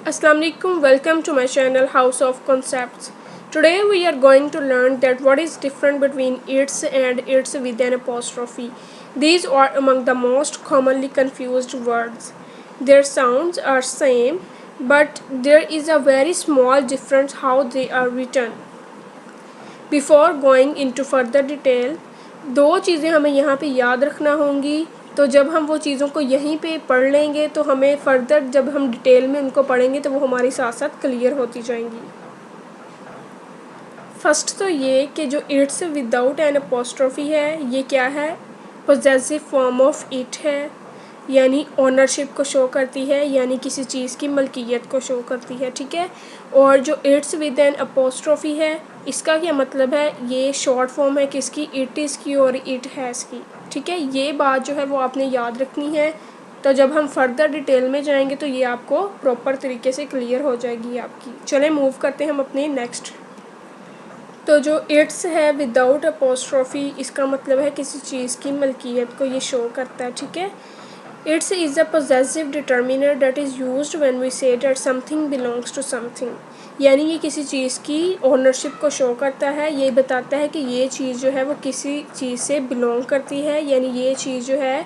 Assalamu alaikum, welcome to my channel House of Concepts. Today we are going to learn that what is different between its and its with an apostrophe. These are among the most commonly confused words. Their sounds are same, but there is a very small difference how they are written. Before going into further detail, दो चीज़ें हमें यहाँ पे याद रखना होंगी। तो जब हम वो चीज़ों को यहीं पे पढ़ लेंगे तो हमें फर्दर जब हम डिटेल में उनको पढ़ेंगे तो वो हमारे साथ साथ क्लियर होती जाएंगी। फर्स्ट तो ये कि जो इट्स विदाउट एन अपोस्ट्रोफी है ये क्या है, पोजेसिव फॉर्म ऑफ इट है, यानी ओनरशिप को शो करती है, यानी किसी चीज़ की मलकियत को शो करती है। ठीक है। और जो इट्स विद एन अपोस्ट्रोफी है इसका क्या मतलब है, ये शॉर्ट फॉर्म है किसकी, इट इज़ की और इट हैज़ की। ठीक है, ये बात जो है वो आपने याद रखनी है। तो जब हम फर्दर डिटेल में जाएंगे तो ये आपको प्रॉपर तरीके से क्लियर हो जाएगी आपकी। चलें मूव करते हैं हम अपने नेक्स्ट। तो जो इट्स है विदाउट अपोस्ट्रोफी इसका मतलब है किसी चीज़ की मलकियत को ये शो करता है। ठीक है। Its is a possessive determiner that is used when we say that something belongs to something, यानी ये किसी चीज़ की ओनरशिप को शो करता है। ये बताता है कि ये चीज़ जो है वो किसी चीज़ से बिलोंग करती है, यानी ये चीज़ जो है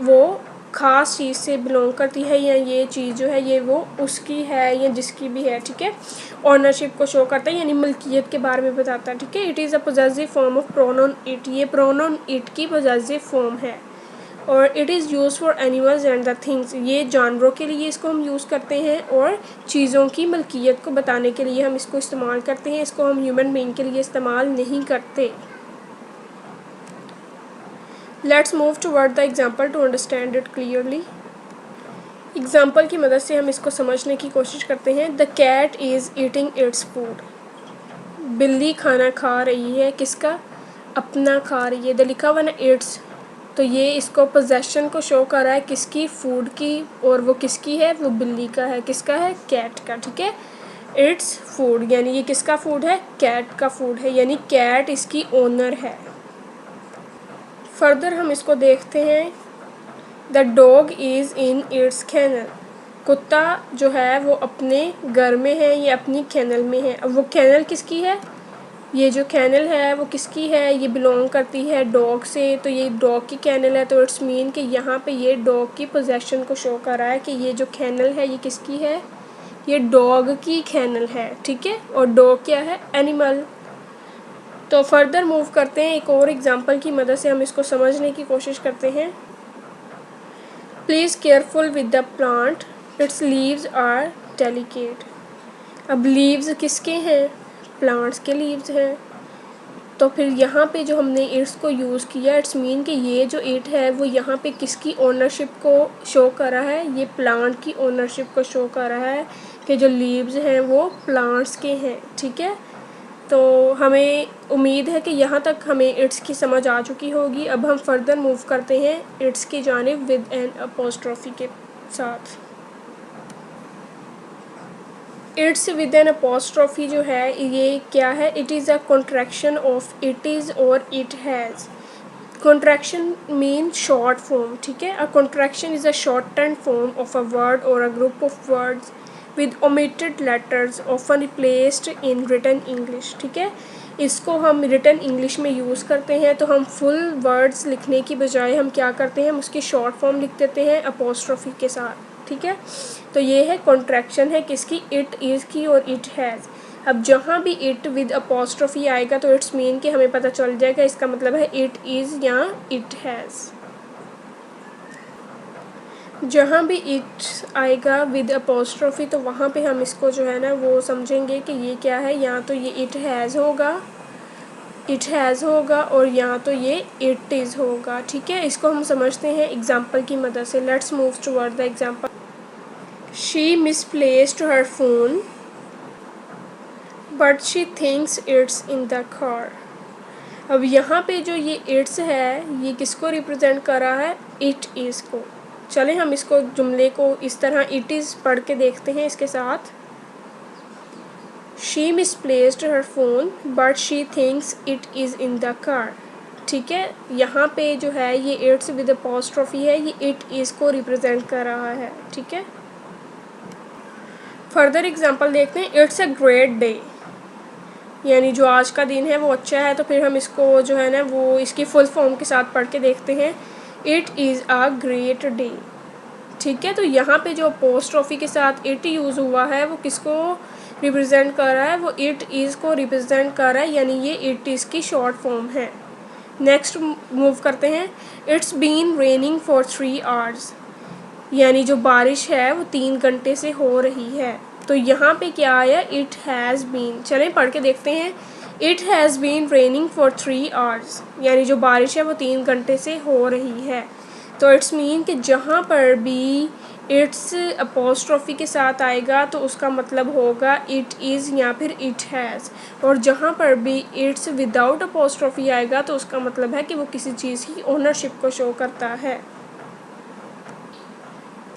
वो ख़ास चीज़ से बिलोंग करती है, या ये चीज़ जो है ये वो उसकी है या जिसकी भी है। ठीक है। ओनरशिप को शो करता है यानी मलकियत के बारे में बताता है। ठीक है। It is a possessive form of pronoun it, ये प्रोनाउन इट की पोजेसिव फॉर्म है। और it is use for animals and the things, ये जानवरों के लिए इसको हम यूज़ करते हैं और चीज़ों की मलकियत को बताने के लिए हम इसको इस्तेमाल करते हैं। इसको हम ह्यूमन बीइंग के लिए इस्तेमाल नहीं करते। Let's move toward the example to understand it clearly. Example की मदद से हम इसको समझने की कोशिश करते हैं। The cat is eating its food, बिल्ली खाना खा रही है, किसका, अपना खा रही है। द लिखा हुआ ना इट्स, तो ये इसको पोजेशन को शो कर रहा है किसकी, फूड की, और वो किसकी है, वो बिल्ली का है, किसका है, कैट का। ठीक है। इट्स फूड यानी ये किसका फूड है, कैट का फूड है, यानी कैट इसकी ओनर है। फर्दर हम इसको देखते हैं। The dog is in its kennel, कुत्ता जो है वो अपने घर में है, ये अपनी कैनल में है। अब वो कैनल किसकी है, ये जो कैनल है वो किसकी है, ये बिलोंग करती है डॉग से, तो ये डॉग की कैनल है। तो इट्स मीन कि यहाँ पे ये डॉग की पोजेशन को शो कर रहा है कि ये जो कैनल है ये किसकी है, ये डॉग की कैनल है। ठीक है। और डॉग क्या है, एनिमल। तो फर्दर मूव करते हैं, एक और एग्जांपल की मदद से हम इसको समझने की कोशिश करते हैं। Please careful with the plant, its leaves are delicate. अब लीव्स किसके हैं, प्लांट्स के लीव्स हैं। तो फिर यहाँ पे जो हमने इट्स को यूज़ किया, इट्स मीन कि ये जो इट है वो यहाँ पे किसकी ओनरशिप को शो कर रहा है, ये प्लांट की ओनरशिप को शो कर रहा है कि जो लीव्स हैं वो प्लांट्स के हैं। ठीक है। तो हमें उम्मीद है कि यहाँ तक हमें इट्स की समझ आ चुकी होगी। अब हम फर्दर मूव करते हैं इट्स की जानिब विद एन अपोस्ट्रोफी के साथ। इट्स विद एन अपोस्ट्रोफी जो है ये क्या है, it is a contraction of it is और it has. Contraction mean short form. ठीक है। A contraction is a shortened form of a word और a group of words with omitted letters often replaced in written English। ठीक है। इसको हम written English में use करते हैं, तो हम फुल वर्ड्स लिखने की बजाय हम क्या करते हैं, हम उसकी शॉर्ट फॉर्म लिख देते हैं अपोस्ट्रोफी के साथ। ठीक है। तो ये है कॉन्ट्रैक्शन है किसकी, इट इज़ की और इट हैज़। अब जहाँ भी इट विद अपोस्ट्रोफी आएगा तो इट्स मीन कि हमें पता चल जाएगा इसका मतलब है इट इज़ या इट हैज़। जहाँ भी इट आएगा विद अपोस्ट्रोफी तो वहाँ पे हम इसको जो है ना वो समझेंगे कि ये क्या है, या तो ये इट हैज़ होगा, इट हैज़ होगा, और या तो ये इट इज़ होगा। ठीक है। इसको हम समझते हैं एग्जांपल की मदद से। Let's move toward the example. She misplaced her phone but she thinks it's in the car. अब यहाँ पे जो ये इट्स है ये किसको रिप्रेजेंट कर रहा है, इट इज़ को। चलें हम इसको जुमले को इस तरह इट इज़ पढ़ के देखते हैं इसके साथ। She misplaced her phone but she thinks it is in the car. ठीक है। यहाँ पे जो है ये इट्स विद अपोस्ट्रोफी है, ये इट इज़ को रिप्रेजेंट कर रहा है। ठीक है। फर्दर एग्जांपल देखते हैं। इट्स अ ग्रेट डे, यानी जो आज का दिन है वो अच्छा है। तो फिर हम इसको जो है ना वो इसकी फुल फॉर्म के साथ पढ़ के देखते हैं। It is a great day. ठीक है, तो यहाँ पे जो अपोस्ट्रोफी के साथ इट यूज़ हुआ है वो किसको रिप्रेजेंट कर रहा है? वो इट इज़ को रिप्रेजेंट कर रहा है, यानी ये इट इज़ की शॉर्ट फॉर्म है। नेक्स्ट मूव करते हैं। It's been raining for 3 hours, यानी जो बारिश है वो 3 घंटे से हो रही है। तो यहाँ पे क्या आया? It has been. चलें पढ़ के देखते हैं। It has been raining for 3 hours, यानी जो बारिश है वो 3 घंटे से हो रही है। तो इट्स मीन कि जहाँ पर भी इट्स अपोस्ट्रोफी के साथ आएगा तो उसका मतलब होगा इट इज़ या फिर इट हैज़, और जहाँ पर भी इट्स विदाउट अपोस्ट्रोफी आएगा तो उसका मतलब है कि वो किसी चीज़ की ओनरशिप को शो करता है।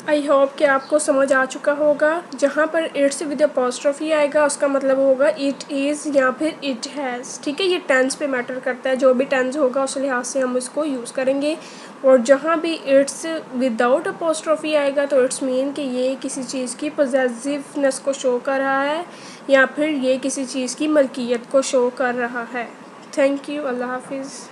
आई होप कि आपको समझ आ चुका होगा। जहाँ पर इट्स विद अपोस्ट्रोफी आएगा उसका मतलब होगा इट इज़ या फिर इट हैज़। ठीक है, ये टेंस पे मैटर करता है, जो भी टेंस होगा उस लिहाज से हम इसको यूज़ करेंगे। और जहाँ भी इट्स विदाउट अपोस्ट्रोफी आएगा तो इट्स मीन कि ये किसी चीज़ की पॉजेसिवनेस को शो कर रहा है या फिर ये किसी चीज़ की मलकियत को शो कर रहा है। Thank you. अल्लाह हाफिज़।